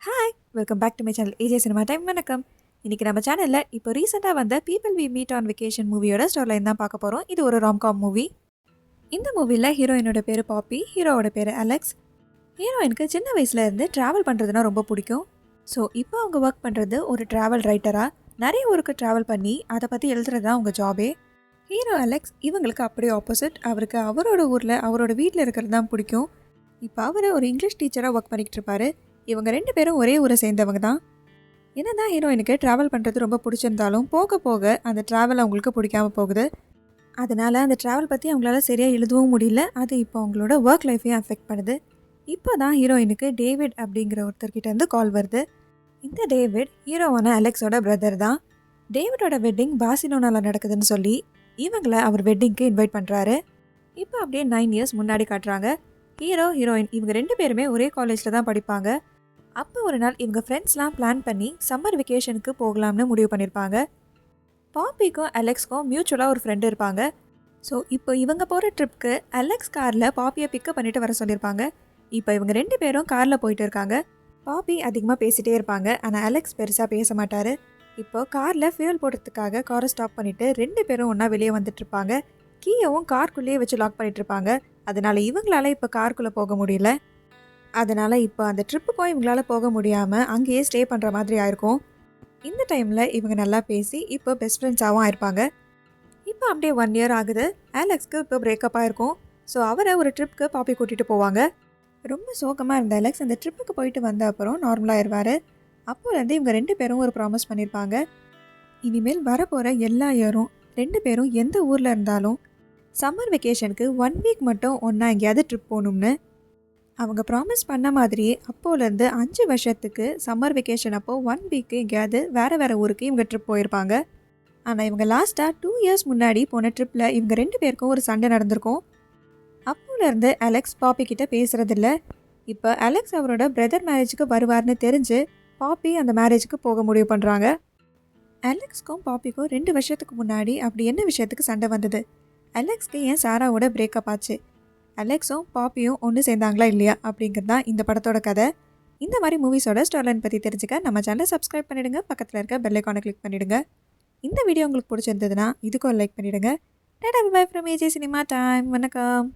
Hi welcome back to my channel AJ cinema time. வணக்கம். இன்றைக்கி நம்ம சேனலில் இப்போ ரீசெண்டாக வந்த people we meet on vacation மூவியோட ஸ்டோரிலைன் தான் பார்க்க போகிறோம். இது ஒரு ராம்காம் மூவி. இந்த மூவியில் ஹீரோயினோட பேர் பாப்பி, ஹீரோவோட பேர் அலெக்ஸ். ஹீரோயினுக்கு சின்ன வயசுலேருந்து ட்ராவல் பண்ணுறதுனா ரொம்ப பிடிக்கும். ஸோ இப்போ அவங்க ஒர்க் பண்ணுறது ஒரு ட்ராவல் ரைட்டராக நிறைய ஊருக்கு ட்ராவல் பண்ணி அதை பற்றி எழுதுறது தான் அவங்க ஜாபே. ஹீரோ அலெக்ஸ் இவங்களுக்கு அப்படியே ஆப்போசிட். அவருக்கு அவரோட ஊரில் அவரோட வீட்டில் இருக்கிறது தான் பிடிக்கும். இப்போ அவர் ஒரு இங்கிலீஷ் டீச்சராக ஒர்க் பண்ணிக்கிட்டு இருப்பார். இவங்க ரெண்டு பேரும் ஒரே ஊரை சேர்ந்தவங்க தான். என்னதான் ஹீரோயினுக்கு ட்ராவல் பண்ணுறது ரொம்ப பிடிச்சிருந்தாலும் போக போக அந்த ட்ராவல் அவங்களுக்கு பிடிக்காமல் போகுது. அதனால் அந்த ட்ராவல் பற்றி அவங்களால சரியாக எழுதவும் முடியல. அது இப்போ அவங்களோட ஒர்க் லைஃப்பையும் அஃபெக்ட் பண்ணுது. இப்போ தான் ஹீரோயினுக்கு டேவிட் அப்படிங்கிற ஒருத்தர்கிட்டேருந்து கால் வருது. இந்த டேவிட் ஹீரோவான அலெக்ஸோட பிரதர் தான். டேவிடோட வெட்டிங் பார்சிலோனாவில் நடக்குதுன்னு சொல்லி இவங்களை அவர் வெட்டிங்க்கு இன்வைட் பண்ணுறாரு. இப்போ அப்படியே 9 இயர்ஸ் முன்னாடி காட்டுறாங்க. ஹீரோ ஹீரோயின் இவங்க ரெண்டு பேருமே ஒரே காலேஜில் தான் படிப்பாங்க. அப்போ ஒரு நாள் இவங்க ஃப்ரெண்ட்ஸ்லாம் பிளான் பண்ணி சம்மர் வெக்கேஷனுக்கு போகலாம்னு முடிவு பண்ணியிருப்பாங்க. பாப்பிக்கும் அலெக்ஸ்க்கும் மியூச்சுவலாக ஒரு ஃப்ரெண்டு இருப்பாங்க. ஸோ இப்போ இவங்க போகிற ட்ரிப்க்கு அலெக்ஸ் காரில் பாப்பியை பிக்கப் பண்ணிட்டு வர சொல்லியிருப்பாங்க. இப்போ இவங்க ரெண்டு பேரும் காரில் போயிட்டு இருக்காங்க. பாப்பி அதிகமாக பேசிகிட்டே இருப்பாங்க. ஆனால் அலெக்ஸ் பெருசாக பேச மாட்டார். இப்போ காரில் ஃபியூல் போடுறதுக்காக காரை ஸ்டாப் பண்ணிவிட்டு ரெண்டு பேரும் ஒன்றா வெளியே வந்துட்டுருப்பாங்க. கீயவும் கார்க்குள்ளேயே வச்சு லாக் பண்ணிகிட்ருப்பாங்க. அதனால் இவங்களால இப்போ காருக்குள்ளே போக முடியல. அதனால் இப்போ அந்த ட்ரிப்புக்கும் இவங்களால போக முடியாமல் அங்கேயே ஸ்டே பண்ணுற மாதிரி ஆயிருக்கும். இந்த டைமில் இவங்க நல்லா பேசி இப்போ பெஸ்ட் ஃப்ரெண்ட்ஸாகவும் ஆயிருப்பாங்க. இப்போ அப்படியே 1 இயர் ஆகுது. அலெக்ஸ்க்கு இப்போ பிரேக்கப் ஆகிருக்கும். ஸோ அவரை ஒரு ட்ரிப்புக்கு பாப்பி கூட்டிகிட்டு போவாங்க. ரொம்ப சோகமாக இருந்த அலெக்ஸ் அந்த ட்ரிப்புக்கு போயிட்டு வந்த அப்புறம் நார்மலாக ஆயிடுவார். அப்போலேருந்து இவங்க ரெண்டு பேரும் ஒரு ப்ராமிஸ் பண்ணியிருப்பாங்க. இனிமேல் வரப்போகிற எல்லா இயரும் ரெண்டு பேரும் எந்த ஊரில் இருந்தாலும் சம்மர் வெக்கேஷனுக்கு 1 வீக் மட்டும் ஒன்றா எங்கேயாவது ட்ரிப் போகணும்னு அவங்க ப்ராமிஸ் பண்ண மாதிரியே அப்போலேருந்து 5 வருஷத்துக்கு சம்மர் வெக்கேஷன் அப்போது 1 வீக்கு எங்கேயாவது வேறு ஊருக்கு இவங்க ட்ரிப் போயிருப்பாங்க. ஆனால் இவங்க லாஸ்ட்டாக 2 இயர்ஸ் முன்னாடி போன ட்ரிப்பில் இவங்க ரெண்டு பேருக்கும் ஒரு சண்டை நடந்திருக்கும். அப்போலேருந்து அலெக்ஸ் பாப்பி கிட்ட பேசுகிறதில்ல. இப்போ அலெக்ஸ் அவரோட பிரதர் மேரேஜுக்கு வருவார்னு தெரிஞ்சு பாப்பி அந்த மேரேஜுக்கு போக முடிவு பண்ணுறாங்க. அலெக்ஸ்க்கும் பாப்பிக்கும் 2 வருஷத்துக்கு முன்னாடி அப்படி என்ன விஷயத்துக்கு சண்டை வந்தது? அலெக்ஸ்க்கு ஏன் சாராவோட பிரேக்கப் ஆச்சு? அலெக்ஸும் பாப்பியும் ஒன்று சேர்ந்தாங்களா இல்லையா அப்படிங்கிறது தான் இந்த படத்தோட கதை. இந்த மாதிரி மூவிஸோட ஸ்டோரிலைன் பற்றி தெரிஞ்சுக்க நம்ம சேனலை சப்ஸ்கிரைப் பண்ணிவிடுங்க. பக்கத்தில் இருக்க பெல் ஐகானை கிளிக் பண்ணிவிடுங்க. இந்த வீடியோ உங்களுக்கு பிடிச்சிருந்ததுன்னா இதுக்கும் லைக் பண்ணிவிடுங்க. Tata bye from AJ cinema time. வணக்கம்.